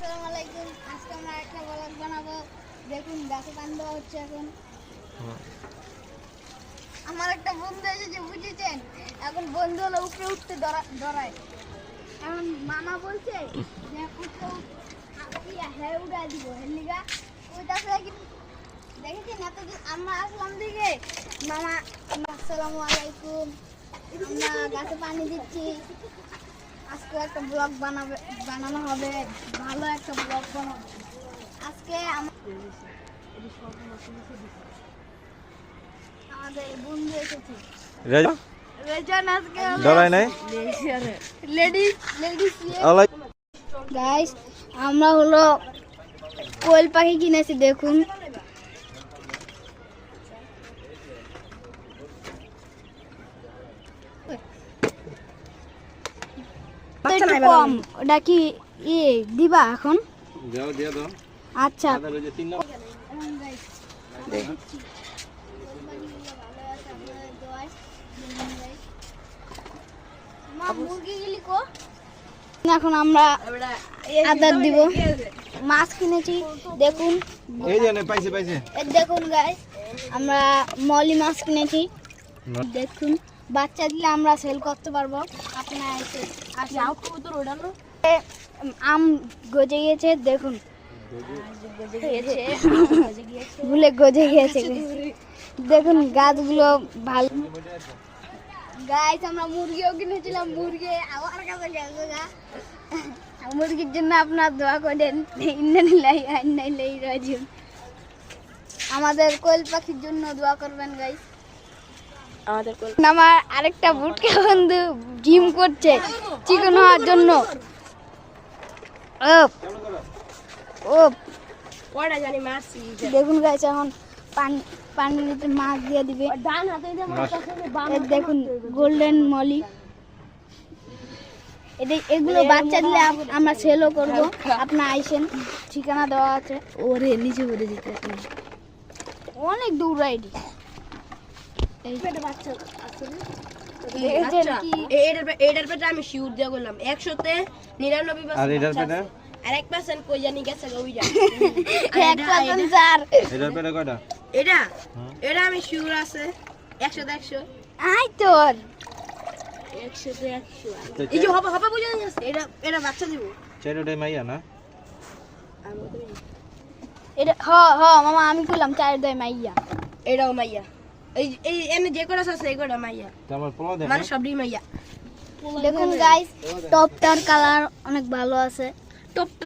আসসালামু আলাইকুম। আজকে আমরা একটা ব্লগ বানাবো। দেখুন গাছে পানি দেওয়া হচ্ছে এখন। আমার একটা বন্ধু এসেছে, বুঝেছেন? এখন বন্ধু হলো উপরে উঠতে ডরায়। এখন মামা বলছে যে উঠতে হ্যাঁ উড়াই দিব হেলিগা ওইটাছে দেখেছেন এতদিন আমরা আসলাম দিকে মামা। আসসালামু আলাইকুম। আমরা গাছে পানি দিচ্ছি। আজকে একটা ব্লগ বানানো হবে, ভালো একটা ব্লগ বানাবো আজকে। আমাদের বন্ধু এসেছে রেজান, আজকে ডরাই নাই লেডিস গাইস। আমরা হলো কোয়েল পাখি কিনেছি, দেখুন। কম ওটা কি দিবা এখন? আচ্ছা এখন আমরা আদার দিব। মাছ কিনেছি, দেখুন। দেখুন গাইস, আমরা মলি মাছ কিনেছি, দেখুন। বাচ্চা দিলে আমরা সেল করতে পারবো। আপনার আম গজে গিয়েছে, দেখুন। ভুলে গজে গিয়েছে, দেখুন গাছগুলো ভালো। গাইস আমরা মুরগিও কিনেছিলাম, মুরগি আমার কাছে গেছে। মুরগির জন্য আপনার দোয়া করেন। আমাদের কোয়েল পাখির জন্য দোয়া করবেন গাইস। আমার আরেকটা বুটকা বন্ধু জিম করছে চিকন হওয়ার জন্য। দেখুন গাইস, এখন পানিতে মাছ দিয়ে দিবে। দেখুন গোল্ডেন মলি, এগুলো বাচ্চা দিলে আমরা সেলও করবো। আপনার আইসেন, ঠিকানা দেওয়া আছে। ওরে নিচে করে দিতে অনেক দূর রাইডি। আমি শিউর দিয়ে বললাম 100-তে 99% আর 1% কই জানি গেছে ওইটা 1% স্যার। এটা আমি শিউর আছে 100-তে 100। আই তোর 100-তে 100 এই যে হবে বুঝা যাচ্ছে। এটা বাচ্চা দিব। চারটাই মাইয়া না? এটা মামা আমি কইলাম চার দেয় মাইয়া। এটাও মাইয়া। এই এনে যে করা আছে এই করা মাইয়া। আমার পোলা দেন মানে সবই মাইয়া। দেখুন গাইস, টপটার কালার অনেক ভালো আছে। টপ